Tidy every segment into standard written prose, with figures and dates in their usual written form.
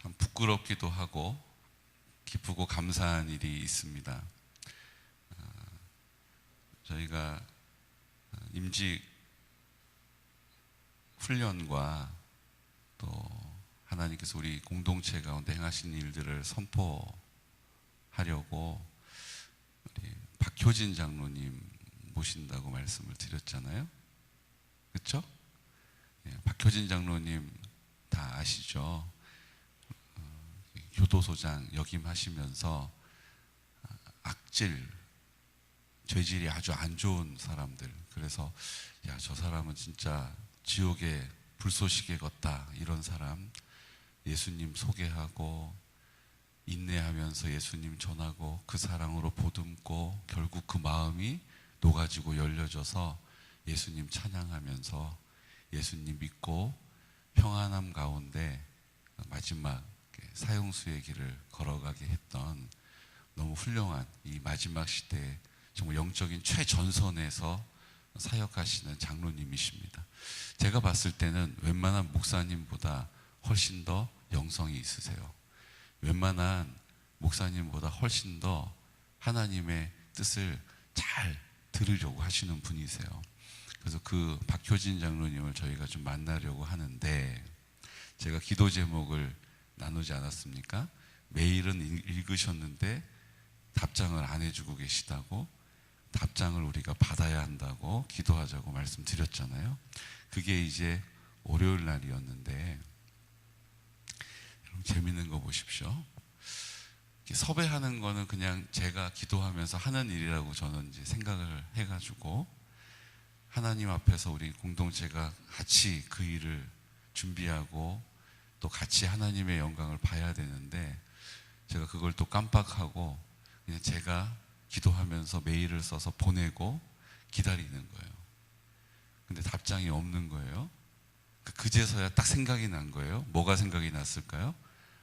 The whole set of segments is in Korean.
참 부끄럽기도 하고 기쁘고 감사한 일이 있습니다. 저희가 임직 훈련과 또 하나님께서 우리 공동체 가운데 행하신 일들을 선포하려고 우리 박효진 장로님 모신다고 말씀을 드렸잖아요. 그렇죠? 박효진 장로님 다 아시죠? 교도소장 역임하시면서 악질, 죄질이 아주 안 좋은 사람들, 그래서 야, 저 사람은 진짜 지옥의 불쏘시개 같다, 이런 사람 예수님 소개하고 인내하면서 예수님 전하고 그 사랑으로 보듬고 결국 그 마음이 녹아지고 열려져서 예수님 찬양하면서 예수님 믿고 평안함 가운데 마지막 사형수의 길을 걸어가게 했던 너무 훌륭한 이 마지막 시대에 정말 영적인 최전선에서 사역하시는 장로님이십니다. 제가 봤을 때는 웬만한 목사님보다 훨씬 더 영성이 있으세요. 웬만한 목사님보다 훨씬 더 하나님의 뜻을 잘 들으려고 하시는 분이세요. 그래서 그 박효진 장로님을 저희가 좀 만나려고 하는데, 제가 기도 제목을 나누지 않았습니까? 메일은 읽으셨는데 답장을 안 해주고 계시다고, 답장을 우리가 받아야 한다고 기도하자고 말씀드렸잖아요. 그게 이제 월요일 날이었는데, 재밌는 거 보십시오. 섭외하는 거는 그냥 제가 기도하면서 하는 일이라고 저는 이제 생각을 해가지고 하나님 앞에서 우리 공동체가 같이 그 일을 준비하고 또 같이 하나님의 영광을 봐야 되는데, 제가 그걸 또 깜빡하고 그냥 제가 기도하면서 메일을 써서 보내고 기다리는 거예요. 근데 답장이 없는 거예요. 그제서야 딱 생각이 난 거예요. 뭐가 생각이 났을까요?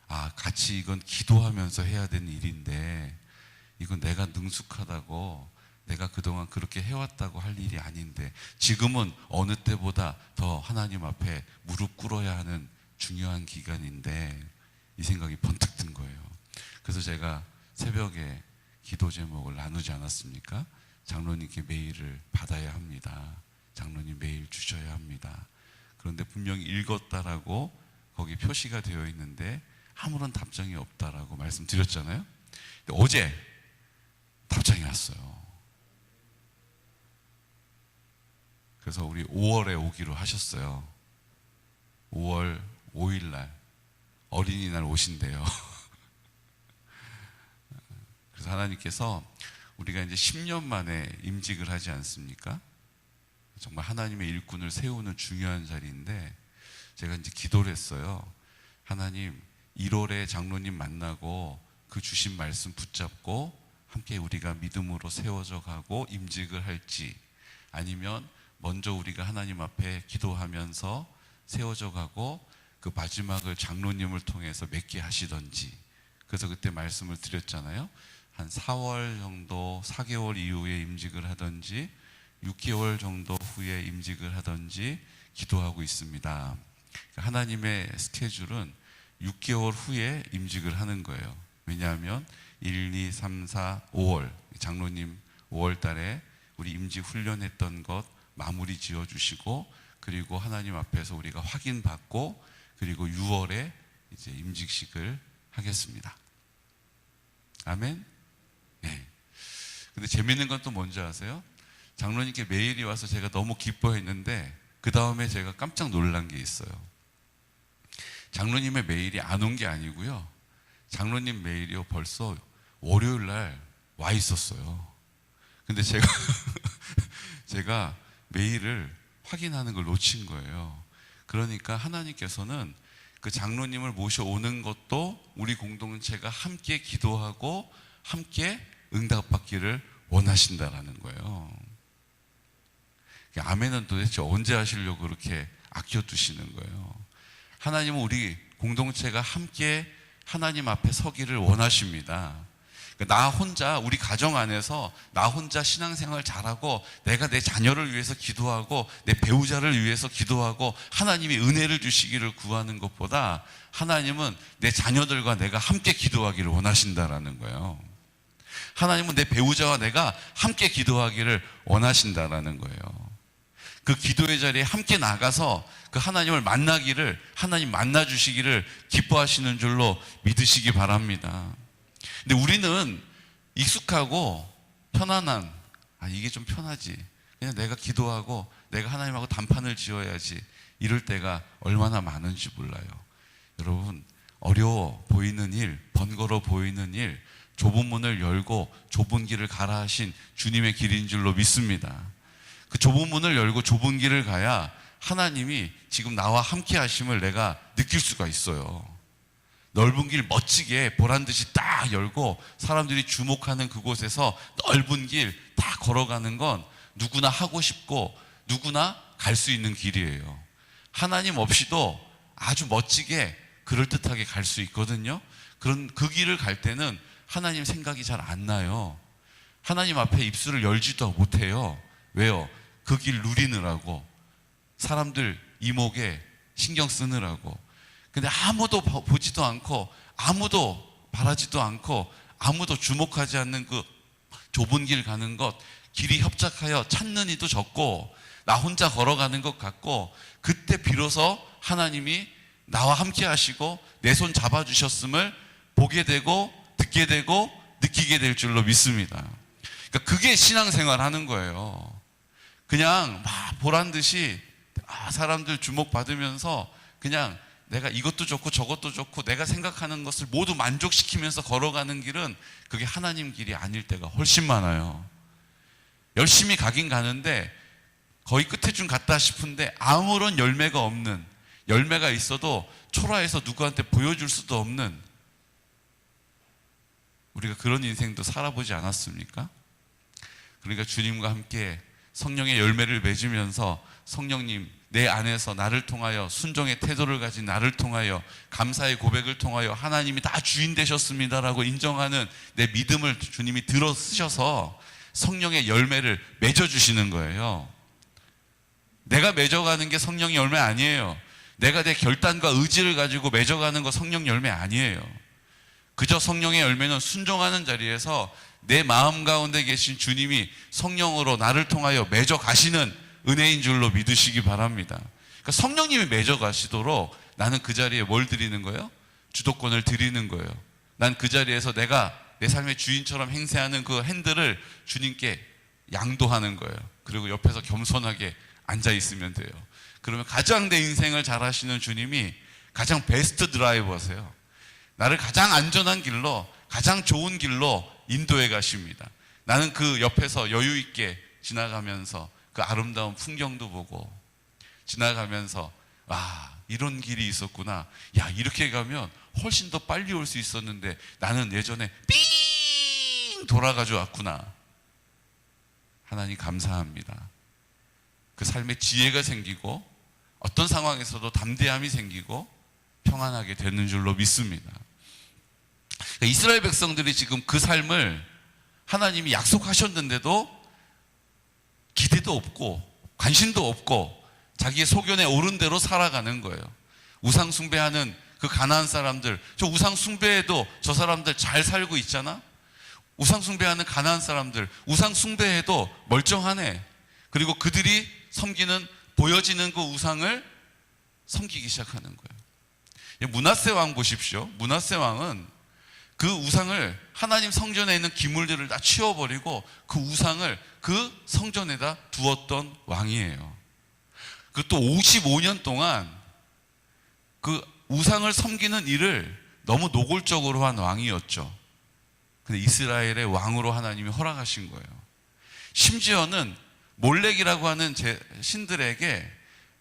아, 같이 이건 기도하면서 해야 되는 일인데 이건 내가 능숙하다고, 내가 그동안 그렇게 해왔다고 할 일이 아닌데 지금은 어느 때보다 더 하나님 앞에 무릎 꿇어야 하는 중요한 기간인데, 이 생각이 번뜩 든 거예요. 그래서 제가 새벽에 기도 제목을 나누지 않았습니까? 장로님께 메일을 받아야 합니다. 장로님 메일 주셔야 합니다. 그런데 분명히 읽었다라고 거기 표시가 되어 있는데 아무런 답장이 없다라고 말씀드렸잖아요. 어제 답장이 왔어요. 그래서 우리 5월에 오기로 하셨어요. 5월 5일 날 어린이날 오신대요. 그래서 하나님께서 우리가 이제 10년 만에 임직을 하지 않습니까? 정말 하나님의 일꾼을 세우는 중요한 자리인데, 제가 이제 기도를 했어요. 하나님, 1월에 장로님 만나고 그 주신 말씀 붙잡고 함께 우리가 믿음으로 세워져 가고 임직을 할지, 아니면 먼저 우리가 하나님 앞에 기도하면서 세워져 가고 그 마지막을 장로님을 통해서 맺게 하시던지. 그래서 그때 말씀을 드렸잖아요. 한 4월 정도, 4개월 이후에 임직을 하던지 6개월 정도 후에 임직을 하던지 기도하고 있습니다. 하나님의 스케줄은 6개월 후에 임직을 하는 거예요. 왜냐하면 1, 2, 3, 4, 5월 장로님 5월 달에 우리 임직 훈련했던 것 마무리 지어 주시고, 그리고 하나님 앞에서 우리가 확인받고, 그리고 6월에 이제 임직식을 하겠습니다. 아멘. 네. 근데 재밌는 건 또 뭔지 아세요? 장로님께 메일이 와서 제가 너무 기뻐했는데 그 다음에 제가 깜짝 놀란 게 있어요. 장로님의 메일이 안 온 게 아니고요, 장로님 메일이요 벌써 월요일 날 와 있었어요. 근데 제가 메일을 확인하는 걸 놓친 거예요. 그러니까 하나님께서는 그 장로님을 모셔오는 것도 우리 공동체가 함께 기도하고 함께 응답받기를 원하신다라는 거예요. 아멘은 도대체 언제 하시려고 그렇게 아껴두시는 거예요? 하나님은 우리 공동체가 함께 하나님 앞에 서기를 원하십니다. 나 혼자, 우리 가정 안에서 나 혼자 신앙생활 잘하고 내가 내 자녀를 위해서 기도하고 내 배우자를 위해서 기도하고 하나님이 은혜를 주시기를 구하는 것보다 하나님은 내 자녀들과 내가 함께 기도하기를 원하신다라는 거예요. 하나님은 내 배우자와 내가 함께 기도하기를 원하신다라는 거예요. 그 기도의 자리에 함께 나가서 그 하나님을 만나기를, 하나님 만나주시기를 기뻐하시는 줄로 믿으시기 바랍니다. 근데 우리는 익숙하고 편안한, 이게 좀 편하지, 그냥 내가 기도하고 내가 하나님하고 단판을 지어야지, 이럴 때가 얼마나 많은지 몰라요. 여러분, 어려워 보이는 일, 번거로워 보이는 일, 좁은 문을 열고 좁은 길을 가라 하신 주님의 길인 줄로 믿습니다. 그 좁은 문을 열고 좁은 길을 가야 하나님이 지금 나와 함께 하심을 내가 느낄 수가 있어요. 넓은 길 멋지게 보란듯이 딱 열고 사람들이 주목하는 그곳에서 넓은 길 딱 걸어가는 건 누구나 하고 싶고 누구나 갈 수 있는 길이에요. 하나님 없이도 아주 멋지게 그럴듯하게 갈 수 있거든요. 그런 그 길을 갈 때는 하나님 생각이 잘 안 나요. 하나님 앞에 입술을 열지도 못해요. 왜요? 그 길 누리느라고, 사람들 이목에 신경 쓰느라고. 근데 아무도 보지도 않고 아무도 바라지도 않고 아무도 주목하지 않는 그 좁은 길 가는 것, 길이 협착하여 찾는 이도 적고 나 혼자 걸어가는 것 같고, 그때 비로소 하나님이 나와 함께 하시고 내 손 잡아주셨음을 보게 되고 듣게 되고 느끼게 될 줄로 믿습니다. 그러니까 그게 신앙생활 하는 거예요. 그냥 막 보란듯이 사람들 주목받으면서 그냥 내가 이것도 좋고 저것도 좋고 내가 생각하는 것을 모두 만족시키면서 걸어가는 길은, 그게 하나님 길이 아닐 때가 훨씬 많아요. 열심히 가긴 가는데 거의 끝에쯤 갔다 싶은데 아무런 열매가 없는, 열매가 있어도 초라해서 누구한테 보여줄 수도 없는, 우리가 그런 인생도 살아보지 않았습니까? 그러니까 주님과 함께 성령의 열매를 맺으면서, 성령님 내 안에서 나를 통하여, 순종의 태도를 가진 나를 통하여, 감사의 고백을 통하여 하나님이 다 주인 되셨습니다라고 인정하는 내 믿음을 주님이 들어 쓰셔서 성령의 열매를 맺어주시는 거예요. 내가 맺어가는 게 성령의 열매 아니에요. 내가 내 결단과 의지를 가지고 맺어가는 거 성령 열매 아니에요. 그저 성령의 열매는 순종하는 자리에서 내 마음 가운데 계신 주님이 성령으로 나를 통하여 맺어 가시는 은혜인 줄로 믿으시기 바랍니다. 그러니까 성령님이 맺어 가시도록 나는 그 자리에 뭘 드리는 거예요? 주도권을 드리는 거예요. 난 그 자리에서 내가 내 삶의 주인처럼 행세하는 그 핸들을 주님께 양도하는 거예요. 그리고 옆에서 겸손하게 앉아 있으면 돼요. 그러면 가장 내 인생을 잘 하시는 주님이 가장 베스트 드라이버세요. 나를 가장 안전한 길로, 가장 좋은 길로 인도해 가십니다. 나는 그 옆에서 여유 있게 지나가면서 그 아름다운 풍경도 보고, 지나가면서 이런 길이 있었구나, 야 이렇게 가면 훨씬 더 빨리 올 수 있었는데 나는 예전에 삥 돌아가지고 왔구나. 하나님 감사합니다. 그 삶에 지혜가 생기고 어떤 상황에서도 담대함이 생기고 평안하게 되는 줄로 믿습니다. 그러니까 이스라엘 백성들이 지금 그 삶을 하나님이 약속하셨는데도 기대도 없고 관심도 없고 자기의 소견에 오른 대로 살아가는 거예요. 우상 숭배하는 그 가나안 사람들, 저 우상 숭배해도 저 사람들 잘 살고 있잖아. 우상 숭배하는 가나안 사람들, 우상 숭배해도 멀쩡하네. 그리고 그들이 섬기는, 보여지는 그 우상을 섬기기 시작하는 거예요. 므낫세 왕 보십시오. 므낫세 왕은 그 우상을, 하나님 성전에 있는 기물들을 다 치워버리고 그 우상을 그 성전에다 두었던 왕이에요. 그 또 55년 동안 그 우상을 섬기는 일을 너무 노골적으로 한 왕이었죠. 근데 이스라엘의 왕으로 하나님이 허락하신 거예요. 심지어는 몰렉이라고 하는 신들에게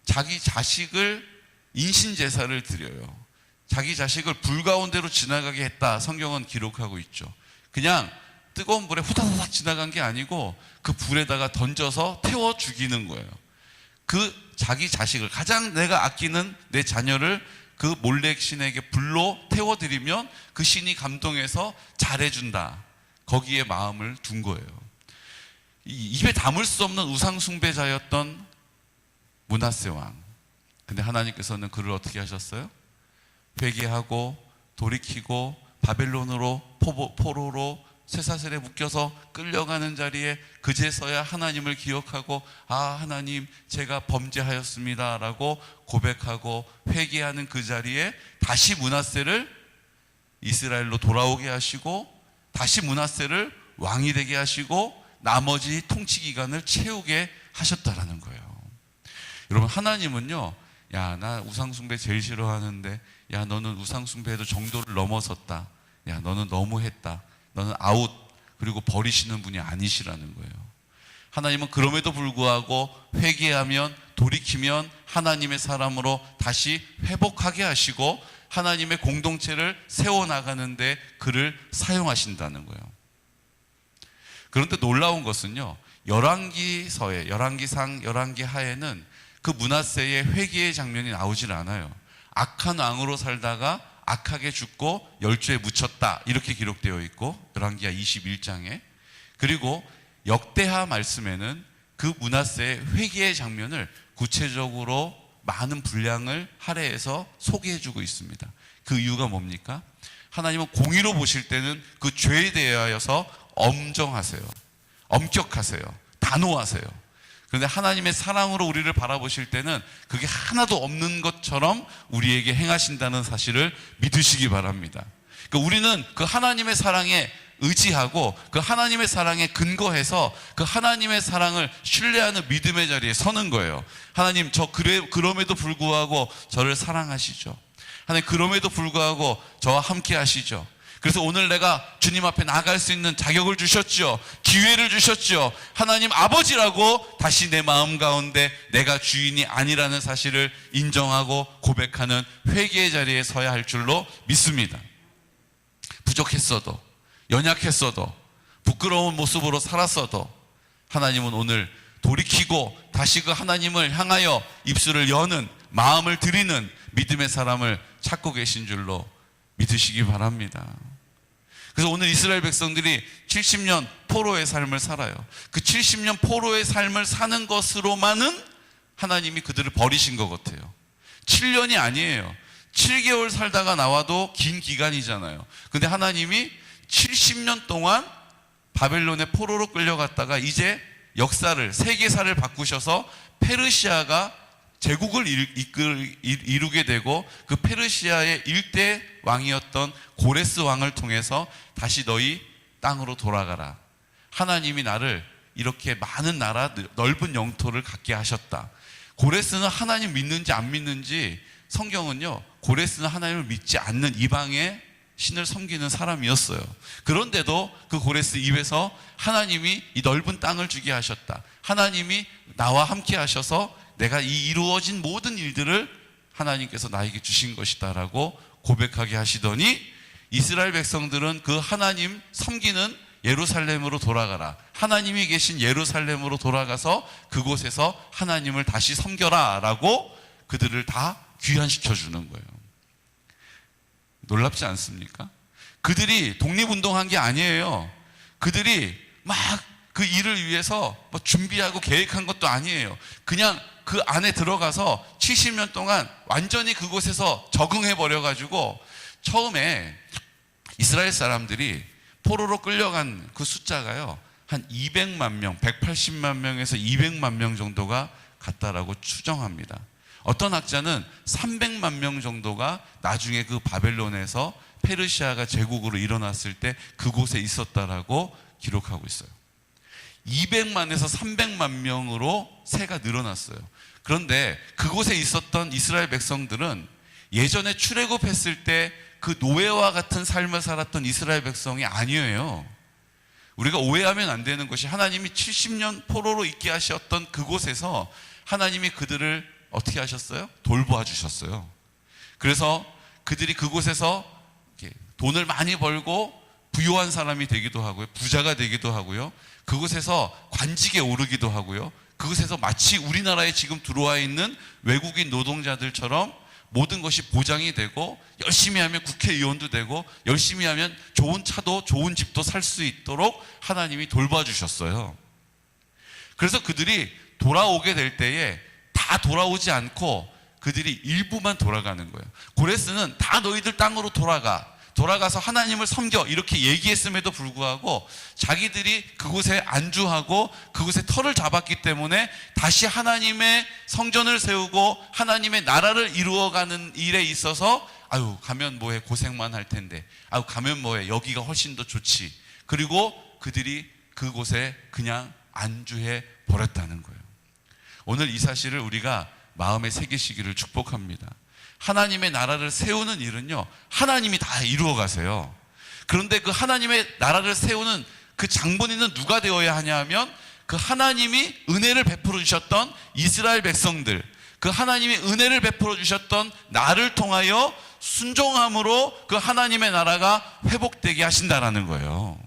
자기 자식을 인신제사를 드려요. 자기 자식을 불 가운데로 지나가게 했다, 성경은 기록하고 있죠. 그냥 뜨거운 불에 후다닥 지나간 게 아니고 그 불에다가 던져서 태워 죽이는 거예요. 그 자기 자식을, 가장 내가 아끼는 내 자녀를 그 몰렉 신에게 불로 태워드리면 그 신이 감동해서 잘해준다. 거기에 마음을 둔 거예요. 입에 담을 수 없는 우상 숭배자였던 므낫세 왕. 근데 하나님께서는 그를 어떻게 하셨어요? 회개하고 돌이키고 바벨론으로 포로로 쇠사슬에 묶여서 끌려가는 자리에 그제서야 하나님을 기억하고 하나님 제가 범죄하였습니다 라고 고백하고 회개하는 그 자리에 다시 므낫세를 이스라엘로 돌아오게 하시고 다시 므낫세를 왕이 되게 하시고 나머지 통치 기간을 채우게 하셨다라는 거예요. 여러분, 하나님은요, 야, 나 우상숭배 제일 싫어하는데, 야, 너는 우상숭배에도 정도를 넘어섰다, 야, 너는 너무했다, 너는 아웃, 그리고 버리시는 분이 아니시라는 거예요. 하나님은 그럼에도 불구하고 회개하면, 돌이키면 하나님의 사람으로 다시 회복하게 하시고 하나님의 공동체를 세워나가는데 그를 사용하신다는 거예요. 그런데 놀라운 것은요, 열왕기서에, 열왕기상, 열왕기하에는 그 므낫세의 회개의 장면이 나오질 않아요. 악한 왕으로 살다가 악하게 죽고 열주에 묻혔다, 이렇게 기록되어 있고 열왕기하 21장에, 그리고 역대하 말씀에는 그 므낫세의 회개의 장면을 구체적으로 많은 분량을 할애해서 소개해주고 있습니다. 그 이유가 뭡니까? 하나님은 공의로 보실 때는 그 죄에 대하여서 엄정하세요, 엄격하세요, 단호하세요. 그런데 하나님의 사랑으로 우리를 바라보실 때는 그게 하나도 없는 것처럼 우리에게 행하신다는 사실을 믿으시기 바랍니다. 그러니까 우리는 그 하나님의 사랑에 의지하고 그 하나님의 사랑에 근거해서 그 하나님의 사랑을 신뢰하는 믿음의 자리에 서는 거예요. 하나님, 그럼에도 불구하고 저를 사랑하시죠. 하나님, 그럼에도 불구하고 저와 함께 하시죠. 그래서 오늘 내가 주님 앞에 나아갈 수 있는 자격을 주셨죠. 기회를 주셨죠. 하나님 아버지라고 다시 내 마음 가운데 내가 주인이 아니라는 사실을 인정하고 고백하는 회개의 자리에 서야 할 줄로 믿습니다. 부족했어도, 연약했어도, 부끄러운 모습으로 살았어도 하나님은 오늘 돌이키고 다시 그 하나님을 향하여 입술을 여는, 마음을 드리는 믿음의 사람을 찾고 계신 줄로 믿으시기 바랍니다. 그래서 오늘 이스라엘 백성들이 70년 포로의 삶을 살아요. 그 70년 포로의 삶을 사는 것으로만은 하나님이 그들을 버리신 것 같아요. 7년이 아니에요. 7개월 살다가 나와도 긴 기간이잖아요. 근데 하나님이 70년 동안 바벨론의 포로로 끌려갔다가 이제 역사를, 세계사를 바꾸셔서 페르시아가 제국을 이루게 되고 그 페르시아의 일대 왕이었던 고레스 왕을 통해서 다시 너희 땅으로 돌아가라. 하나님이 나를 이렇게 많은 나라, 넓은 영토를 갖게 하셨다. 고레스는 하나님 믿는지 안 믿는지, 성경은요, 고레스는 하나님을 믿지 않는 이방의 신을 섬기는 사람이었어요. 그런데도 그 고레스 입에서 하나님이 이 넓은 땅을 주게 하셨다, 하나님이 나와 함께 하셔서 내가 이 이루어진 모든 일들을 하나님께서 나에게 주신 것이다 라고 고백하게 하시더니 이스라엘 백성들은 그 하나님 섬기는 예루살렘으로 돌아가라, 하나님이 계신 예루살렘으로 돌아가서 그곳에서 하나님을 다시 섬겨라 라고 그들을 다 귀환시켜 주는 거예요. 놀랍지 않습니까? 그들이 독립운동한 게 아니에요. 그들이 막 그 일을 위해서 뭐 준비하고 계획한 것도 아니에요. 그냥 그 안에 들어가서 70년 동안 완전히 그곳에서 적응해 버려가지고, 처음에 이스라엘 사람들이 포로로 끌려간 그 숫자가요, 한 200만 명, 180만 명에서 200만 명 정도가 갔다라고 추정합니다. 어떤 학자는 300만 명 정도가 나중에 그 바벨론에서 페르시아가 제국으로 일어났을 때 그곳에 있었다라고 기록하고 있어요. 200만에서 300만 명으로 세가 늘어났어요. 그런데 그곳에 있었던 이스라엘 백성들은 예전에 출애굽했을 때 그 노예와 같은 삶을 살았던 이스라엘 백성이 아니에요. 우리가 오해하면 안 되는 것이, 하나님이 70년 포로로 있게 하셨던 그곳에서 하나님이 그들을 어떻게 하셨어요? 돌보아 주셨어요. 그래서 그들이 그곳에서 돈을 많이 벌고 부유한 사람이 되기도 하고요, 부자가 되기도 하고요, 그곳에서 관직에 오르기도 하고요, 그곳에서 마치 우리나라에 지금 들어와 있는 외국인 노동자들처럼 모든 것이 보장이 되고, 열심히 하면 국회의원도 되고, 열심히 하면 좋은 차도 좋은 집도 살 수 있도록 하나님이 돌봐주셨어요. 그래서 그들이 돌아오게 될 때에 다 돌아오지 않고 그들이 일부만 돌아가는 거예요. 고레스는 다 너희들 땅으로 돌아가서 하나님을 섬겨 이렇게 얘기했음에도 불구하고 자기들이 그곳에 안주하고 그곳에 터를 잡았기 때문에 다시 하나님의 성전을 세우고 하나님의 나라를 이루어가는 일에 있어서 아유 가면 뭐해, 고생만 할 텐데, 아유 가면 뭐해, 여기가 훨씬 더 좋지. 그리고 그들이 그곳에 그냥 안주해 버렸다는 거예요. 오늘 이 사실을 우리가 마음에 새기시기를 축복합니다. 하나님의 나라를 세우는 일은요, 하나님이 다 이루어 가세요. 그런데 그 하나님의 나라를 세우는 그 장본인은 누가 되어야 하냐 하면, 그 하나님이 은혜를 베풀어 주셨던 이스라엘 백성들, 그 하나님이 은혜를 베풀어 주셨던 나를 통하여 순종함으로 그 하나님의 나라가 회복되게 하신다라는 거예요.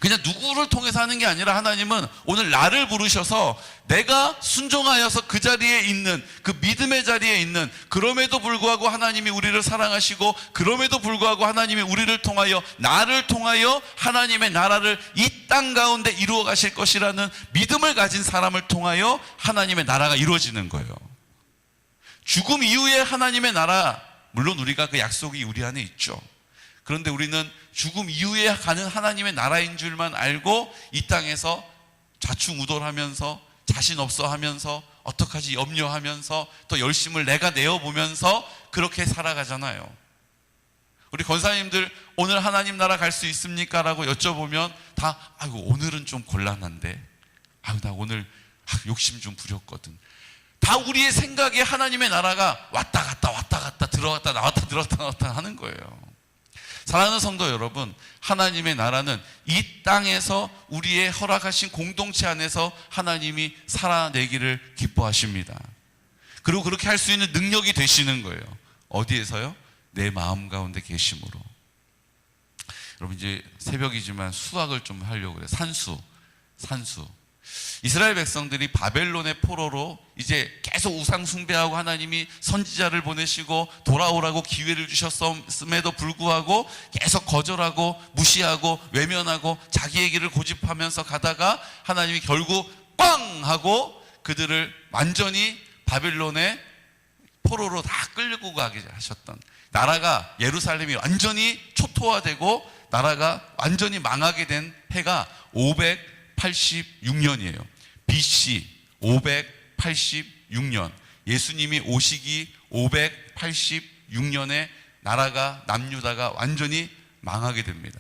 그냥 누구를 통해서 하는 게 아니라 하나님은 오늘 나를 부르셔서 내가 순종하여서 그 자리에 있는, 그 믿음의 자리에 있는, 그럼에도 불구하고 하나님이 우리를 사랑하시고 그럼에도 불구하고 하나님이 우리를 통하여, 나를 통하여 하나님의 나라를 이 땅 가운데 이루어 가실 것이라는 믿음을 가진 사람을 통하여 하나님의 나라가 이루어지는 거예요. 죽음 이후에 하나님의 나라, 물론 우리가 그 약속이 우리 안에 있죠. 그런데 우리는 죽음 이후에 가는 하나님의 나라인 줄만 알고 이 땅에서 좌충우돌하면서 자신 없어 하면서 어떡하지 염려하면서 또 열심을 내가 내어보면서 그렇게 살아가잖아요. 우리 권사님들 오늘 하나님 나라 갈 수 있습니까? 라고 여쭤보면 다 아이고 오늘은 좀 곤란한데, 아유 나 오늘 욕심 좀 부렸거든. 다 우리의 생각에 하나님의 나라가 왔다 갔다 들어갔다 나왔다 들어갔다 나왔다 하는 거예요. 사랑하는 성도 여러분, 하나님의 나라는 이 땅에서 우리의 허락하신 공동체 안에서 하나님이 살아내기를 기뻐하십니다. 그리고 그렇게 할 수 있는 능력이 되시는 거예요. 어디에서요? 내 마음 가운데 계심으로. 여러분 이제 새벽이지만 수학을 좀 하려고 그래요. 산수. 이스라엘 백성들이 바벨론의 포로로 이제 계속 우상 숭배하고 하나님이 선지자를 보내시고 돌아오라고 기회를 주셨음에도 불구하고 계속 거절하고 무시하고 외면하고 자기의 길을 고집하면서 가다가 하나님이 결국 꽝 하고 그들을 완전히 바벨론의 포로로 다 끌고 가게 하셨던, 나라가 예루살렘이 완전히 초토화되고 나라가 완전히 망하게 된 해가 586년이에요. BC 586년, 예수님이 오시기 586년에 나라가, 남유다가 완전히 망하게 됩니다.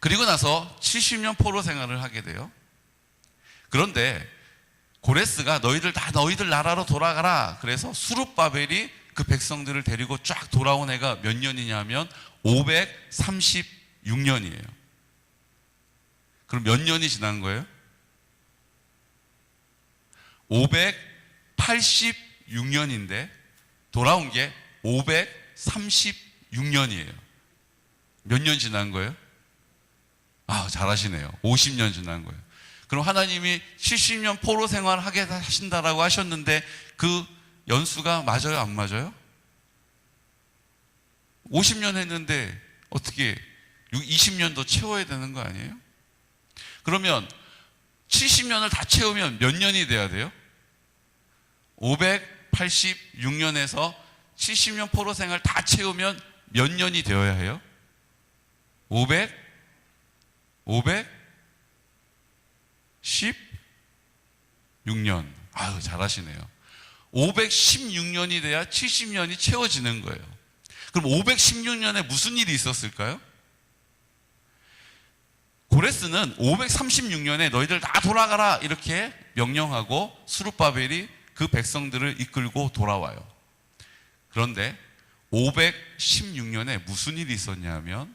그리고 나서 70년 포로 생활을 하게 돼요. 그런데 고레스가 너희들 나라로 돌아가라, 그래서 수룹바벨이 그 백성들을 데리고 쫙 돌아온 해가 몇 년이냐 하면 536년이에요. 그럼 몇 년이 지난 거예요? 586년인데 돌아온 게 536년이에요. 몇 년 지난 거예요? 아, 잘하시네요. 50년 지난 거예요. 그럼 하나님이 70년 포로 생활하게 하신다라고 하셨는데 그 연수가 맞아요, 안 맞아요? 50년 했는데 어떻게 20년 더 채워야 되는 거 아니에요? 그러면 70년을 다 채우면 몇 년이 돼야 돼요? 586년에서 70년 포로 생활 다 채우면 몇 년이 되어야 해요? 516년. 아유, 잘하시네요. 516년이 돼야 70년이 채워지는 거예요. 그럼 516년에 무슨 일이 있었을까요? 고레스는 536년에 너희들 다 돌아가라 이렇게 명령하고 수룹바벨이 그 백성들을 이끌고 돌아와요. 그런데 516년에 무슨 일이 있었냐면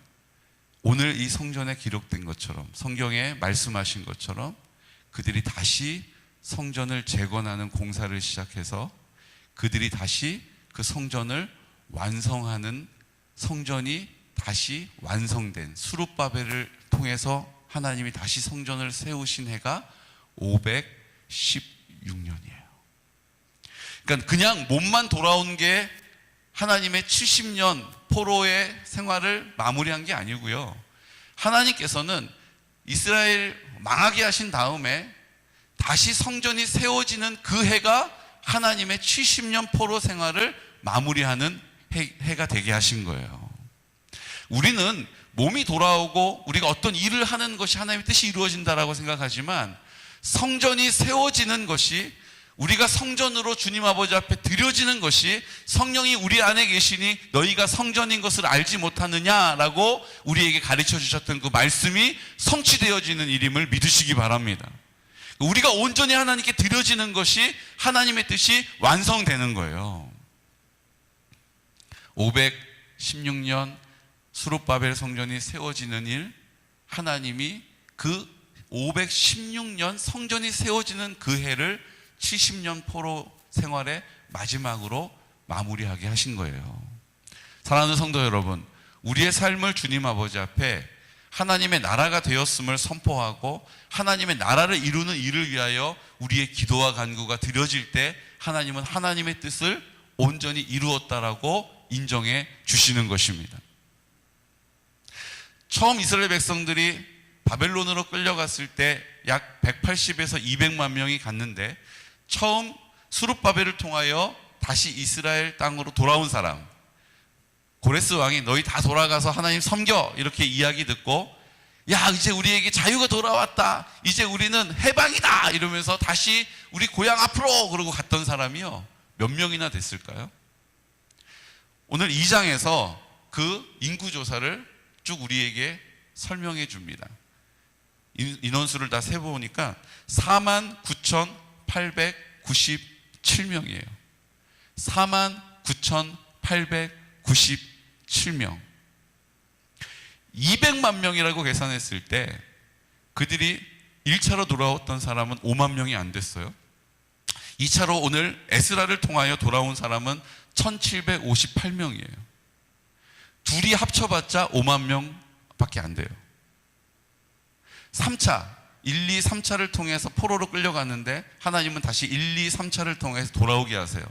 오늘 이 성전에 기록된 것처럼, 성경에 말씀하신 것처럼 그들이 다시 성전을 재건하는 공사를 시작해서 그들이 다시 그 성전을 완성하는, 성전이 다시 완성된, 수룹바벨을 통해서 하나님이 다시 성전을 세우신 해가 516년이에요. 그러니까 그냥 몸만 돌아온 게 하나님의 70년 포로의 생활을 마무리한 게 아니고요. 하나님께서는 이스라엘 망하게 하신 다음에 다시 성전이 세워지는 그 해가 하나님의 70년 포로 생활을 마무리하는 해가 되게 하신 거예요. 우리는 몸이 돌아오고 우리가 어떤 일을 하는 것이 하나님의 뜻이 이루어진다라고 생각하지만, 성전이 세워지는 것이, 우리가 성전으로 주님 아버지 앞에 드려지는 것이, 성령이 우리 안에 계시니 너희가 성전인 것을 알지 못하느냐라고 우리에게 가르쳐 주셨던 그 말씀이 성취되어지는 일임을 믿으시기 바랍니다. 우리가 온전히 하나님께 드려지는 것이 하나님의 뜻이 완성되는 거예요. 516년 수룹바벨 성전이 세워지는 일, 하나님이 그 516년 성전이 세워지는 그 해를 70년 포로 생활의 마지막으로 마무리하게 하신 거예요. 사랑하는 성도 여러분, 우리의 삶을 주님 아버지 앞에 하나님의 나라가 되었음을 선포하고 하나님의 나라를 이루는 일을 위하여 우리의 기도와 간구가 드려질 때, 하나님은 하나님의 뜻을 온전히 이루었다라고 인정해 주시는 것입니다. 처음 이스라엘 백성들이 바벨론으로 끌려갔을 때 약 180에서 200만 명이 갔는데, 처음 수룹바벨을 통하여 다시 이스라엘 땅으로 돌아온 사람, 고레스 왕이 너희 다 돌아가서 하나님 섬겨 이렇게 이야기 듣고, 야 이제 우리에게 자유가 돌아왔다, 이제 우리는 해방이다 이러면서 다시 우리 고향 앞으로 그러고 갔던 사람이요, 몇 명이나 됐을까요? 오늘 2장에서 그 인구조사를 쭉 우리에게 설명해 줍니다. 인원수를 다 세보니까 49,897명이에요. 49,897명. 200만 명이라고 계산했을 때 그들이 1차로 돌아왔던 사람은 5만 명이 안 됐어요. 2차로 오늘 에스라를 통하여 돌아온 사람은 1758명이에요. 둘이 합쳐봤자 5만 명밖에 안 돼요. 3차, 1, 2, 3차를 통해서 포로로 끌려갔는데 하나님은 다시 1, 2, 3차를 통해서 돌아오게 하세요.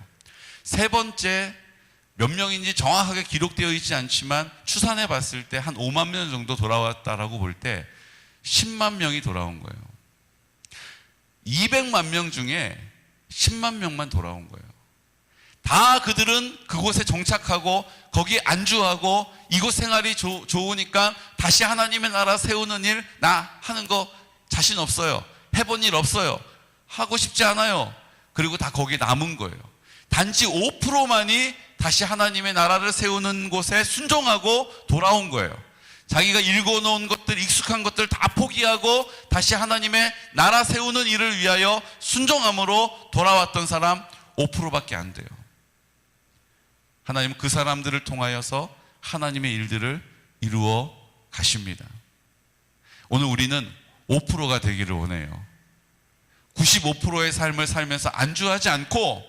세 번째, 몇 명인지 정확하게 기록되어 있지 않지만 추산해 봤을 때 한 5만 명 정도 돌아왔다라고 볼 때 10만 명이 돌아온 거예요. 200만 명 중에 10만 명만 돌아온 거예요. 다 그들은 그곳에 정착하고 거기에 안주하고 이곳 생활이 좋으니까 다시 하나님의 나라 세우는 일, 나 하는 거 자신 없어요, 해본 일 없어요, 하고 싶지 않아요. 그리고 다 거기에 남은 거예요. 단지 5%만이 다시 하나님의 나라를 세우는 곳에 순종하고 돌아온 거예요. 자기가 읽어놓은 것들, 익숙한 것들 다 포기하고 다시 하나님의 나라 세우는 일을 위하여 순종함으로 돌아왔던 사람 5%밖에 안 돼요. 하나님은 그 사람들을 통하여서 하나님의 일들을 이루어 가십니다. 오늘 우리는 5%가 되기를 원해요. 95%의 삶을 살면서 안주하지 않고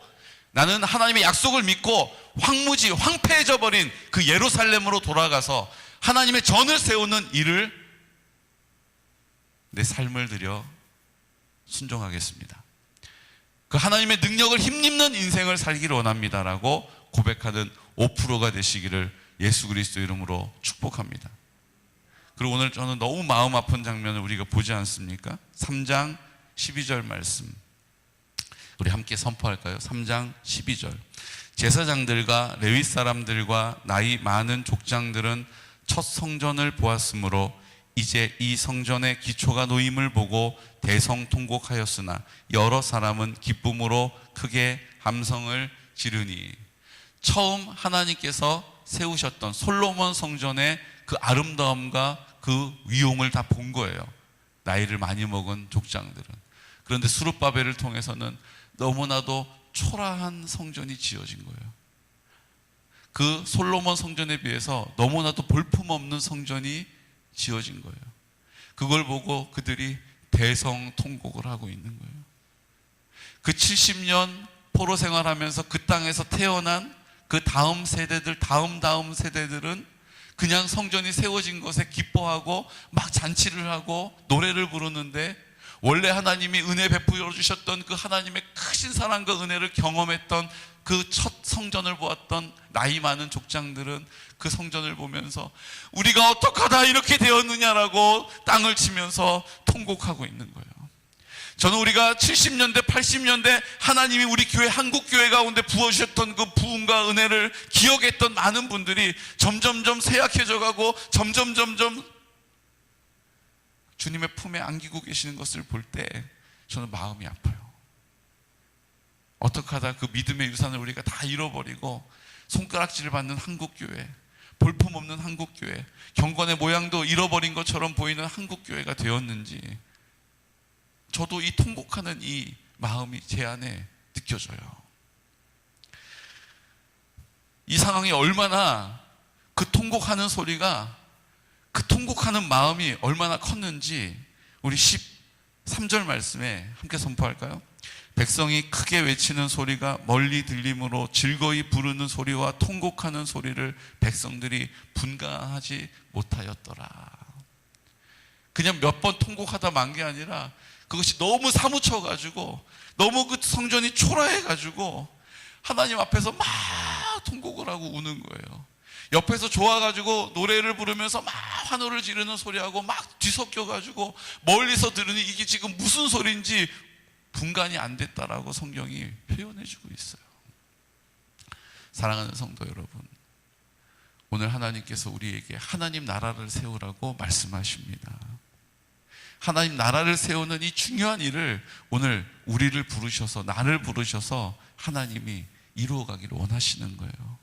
나는 하나님의 약속을 믿고 황무지, 황폐해져 버린 그 예루살렘으로 돌아가서 하나님의 전을 세우는 일을 내 삶을 들여 순종하겠습니다. 그 하나님의 능력을 힘입는 인생을 살기를 원합니다라고 고백하는 5%가 되시기를 예수 그리스도 이름으로 축복합니다. 그리고 오늘 저는 너무 마음 아픈 장면을 우리가 보지 않습니까? 3장 12절 말씀 우리 함께 선포할까요? 3장 12절. 제사장들과 레위 사람들과 나이 많은 족장들은 첫 성전을 보았으므로 이제 이 성전의 기초가 놓임을 보고 대성통곡하였으나 여러 사람은 기쁨으로 크게 함성을 지르니. 처음 하나님께서 세우셨던 솔로몬 성전의 그 아름다움과 그 위용을 다 본 거예요, 나이를 많이 먹은 족장들은. 그런데 수룹바벨을 통해서는 너무나도 초라한 성전이 지어진 거예요. 그 솔로몬 성전에 비해서 너무나도 볼품없는 성전이 지어진 거예요. 그걸 보고 그들이 대성통곡을 하고 있는 거예요. 그 70년 포로 생활하면서 그 땅에서 태어난 그 다음 세대들, 다음 세대들은 그냥 성전이 세워진 것에 기뻐하고 막 잔치를 하고 노래를 부르는데 원래 하나님이 은혜 베풀어 주셨던 그 하나님의 크신 사랑과 은혜를 경험했던 그 첫 성전을 보았던 나이 많은 족장들은 그 성전을 보면서 우리가 어떡하다 이렇게 되었느냐라고 땅을 치면서 통곡하고 있는 거예요. 저는 우리가 70년대 80년대 하나님이 우리 교회 한국교회 가운데 부어주셨던 그 부흥과 은혜를 기억했던 많은 분들이 점점점 쇠약해져 가고 점점 주님의 품에 안기고 계시는 것을 볼 때 저는 마음이 아파요. 어떻게 하다 그 믿음의 유산을 우리가 다 잃어버리고 손가락질을 받는 한국교회, 볼품없는 한국교회, 경건의 모양도 잃어버린 것처럼 보이는 한국교회가 되었는지 저도 이 통곡하는 이 마음이 제 안에 느껴져요. 이 상황이 얼마나 그 통곡하는 소리가, 그 통곡하는 마음이 얼마나 컸는지 우리 13절 말씀에 함께 선포할까요? 백성이 크게 외치는 소리가 멀리 들림으로 즐거이 부르는 소리와 통곡하는 소리를 백성들이 분간하지 못하였더라. 그냥 몇 번 통곡하다 만 게 아니라 그것이 너무 사무쳐가지고 너무 그 성전이 초라해가지고 하나님 앞에서 막 통곡을 하고 우는 거예요. 옆에서 좋아가지고 노래를 부르면서 막 환호를 지르는 소리하고 막 뒤섞여가지고 멀리서 들으니 이게 지금 무슨 소리인지 분간이 안 됐다라고 성경이 표현해주고 있어요. 사랑하는 성도 여러분, 오늘 하나님께서 우리에게 하나님 나라를 세우라고 말씀하십니다. 하나님 나라를 세우는 이 중요한 일을 오늘 우리를 부르셔서, 나를 부르셔서 하나님이 이루어가기를 원하시는 거예요.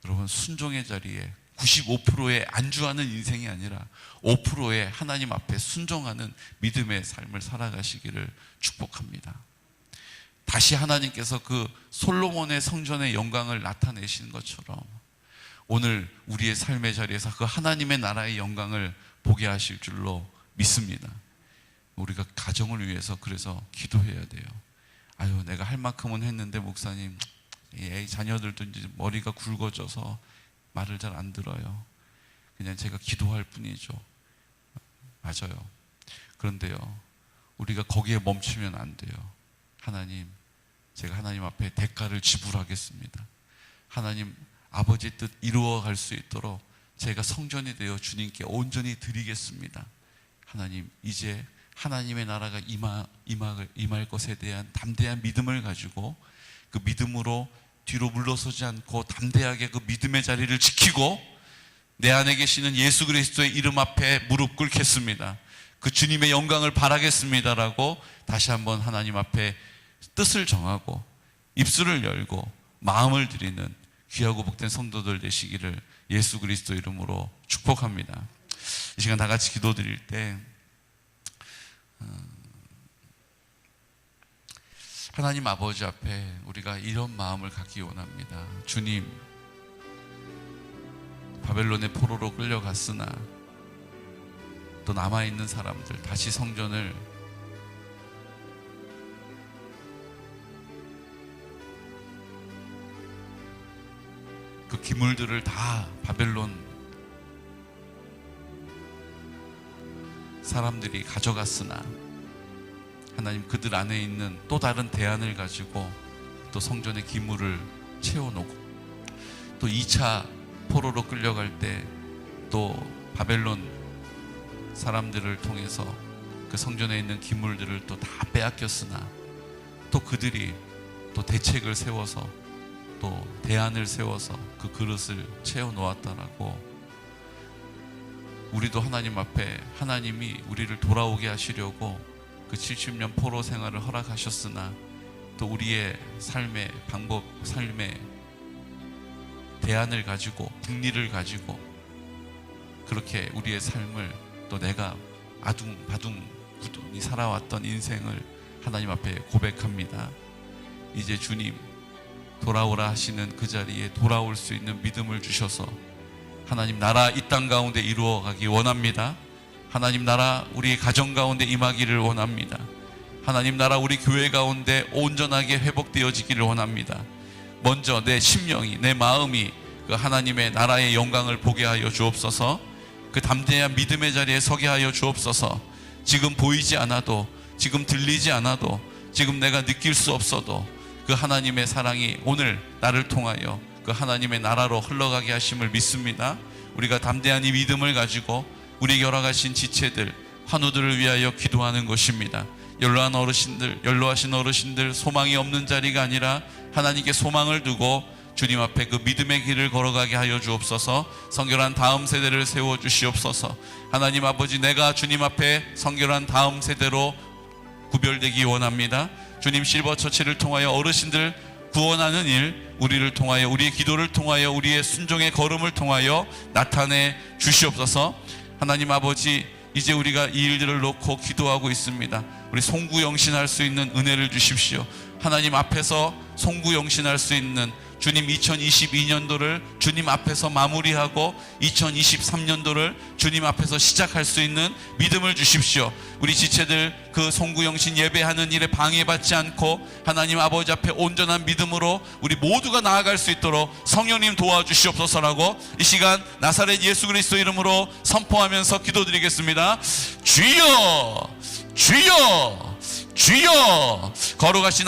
여러분, 순종의 자리에 95%에 안주하는 인생이 아니라 5%의 하나님 앞에 순종하는 믿음의 삶을 살아가시기를 축복합니다. 다시 하나님께서 그 솔로몬의 성전의 영광을 나타내시는 것처럼 오늘 우리의 삶의 자리에서 그 하나님의 나라의 영광을 보게 하실 줄로 믿습니다. 우리가 가정을 위해서 그래서 기도해야 돼요. 아유, 내가 할 만큼은 했는데 목사님, 자녀들도 이제 머리가 굵어져서 말을 잘 안 들어요. 그냥 제가 기도할 뿐이죠. 맞아요. 그런데요, 우리가 거기에 멈추면 안 돼요. 하나님, 제가 하나님 앞에 대가를 지불하겠습니다. 하나님 아버지의 뜻 이루어갈 수 있도록 제가 성전이 되어 주님께 온전히 드리겠습니다. 하나님, 이제 하나님의 나라가 임할 것에 대한 담대한 믿음을 가지고 그 믿음으로 뒤로 물러서지 않고 담대하게 그 믿음의 자리를 지키고 내 안에 계시는 예수 그리스도의 이름 앞에 무릎 꿇겠습니다. 그 주님의 영광을 바라겠습니다라고 다시 한번 하나님 앞에 뜻을 정하고 입술을 열고 마음을 드리는 귀하고 복된 성도들 되시기를 예수 그리스도 이름으로 축복합니다. 이 시간 다 같이 기도 드릴 때 하나님 아버지 앞에 우리가 이런 마음을 갖기 원합니다. 주님, 바벨론의 포로로 끌려갔으나 또 남아있는 사람들 다시 성전을 그 기물들을 다 바벨론 사람들이 가져갔으나 하나님 그들 안에 있는 또 다른 대안을 가지고 또 성전의 기물을 채워놓고 또 2차 포로로 끌려갈 때 또 바벨론 사람들을 통해서 그 성전에 있는 기물들을 또 다 빼앗겼으나 또 그들이 또 대책을 세워서 또 대안을 세워서 그 그릇을 채워놓았다라고 우리도 하나님 앞에 하나님이 우리를 돌아오게 하시려고 그 70년 포로 생활을 허락하셨으나 또 우리의 삶의 방법, 삶의 대안을 가지고 국리를 가지고 그렇게 우리의 삶을 또 내가 아둥바둥 꾸준히 살아왔던 인생을 하나님 앞에 고백합니다. 이제 주님 돌아오라 하시는 그 자리에 돌아올 수 있는 믿음을 주셔서 하나님 나라 이 땅 가운데 이루어가기 원합니다. 하나님 나라 우리 가정 가운데 임하기를 원합니다. 하나님 나라 우리 교회 가운데 온전하게 회복되어지기를 원합니다. 먼저 내 심령이, 내 마음이 그 하나님의 나라의 영광을 보게 하여 주옵소서. 그 담대한 믿음의 자리에 서게 하여 주옵소서. 지금 보이지 않아도 지금 들리지 않아도, 지금 내가 느낄 수 없어도 그 하나님의 사랑이 오늘 나를 통하여 그 하나님의 나라로 흘러가게 하심을 믿습니다. 우리가 담대한 이 믿음을 가지고 우리 열악하신 지체들, 환우들을 위하여 기도하는 것입니다. 연로하신 어르신들, 소망이 없는 자리가 아니라 하나님께 소망을 두고 주님 앞에 그 믿음의 길을 걸어가게 하여 주옵소서. 성결한 다음 세대를 세워 주시옵소서. 하나님 아버지, 내가 주님 앞에 성결한 다음 세대로 구별되기 원합니다. 주님, 실버처치를 통하여 어르신들 구원하는 일, 우리를 통하여, 우리의 기도를 통하여, 우리의 순종의 걸음을 통하여 나타내 주시옵소서. 하나님 아버지, 이제 우리가 이 일들을 놓고 기도하고 있습니다. 우리 송구영신할 수 있는 은혜를 주십시오. 하나님 앞에서 송구영신할 수 있는 주님 2022년도를 주님 앞에서 마무리하고 2023년도를 주님 앞에서 시작할 수 있는 믿음을 주십시오. 우리 지체들 그 송구영신 예배하는 일에 방해받지 않고 하나님 아버지 앞에 온전한 믿음으로 우리 모두가 나아갈 수 있도록 성령님 도와주시옵소서라고 이 시간 나사렛 예수 그리스도 이름으로 선포하면서 기도드리겠습니다. 주여, 주여, 주여. 걸어가신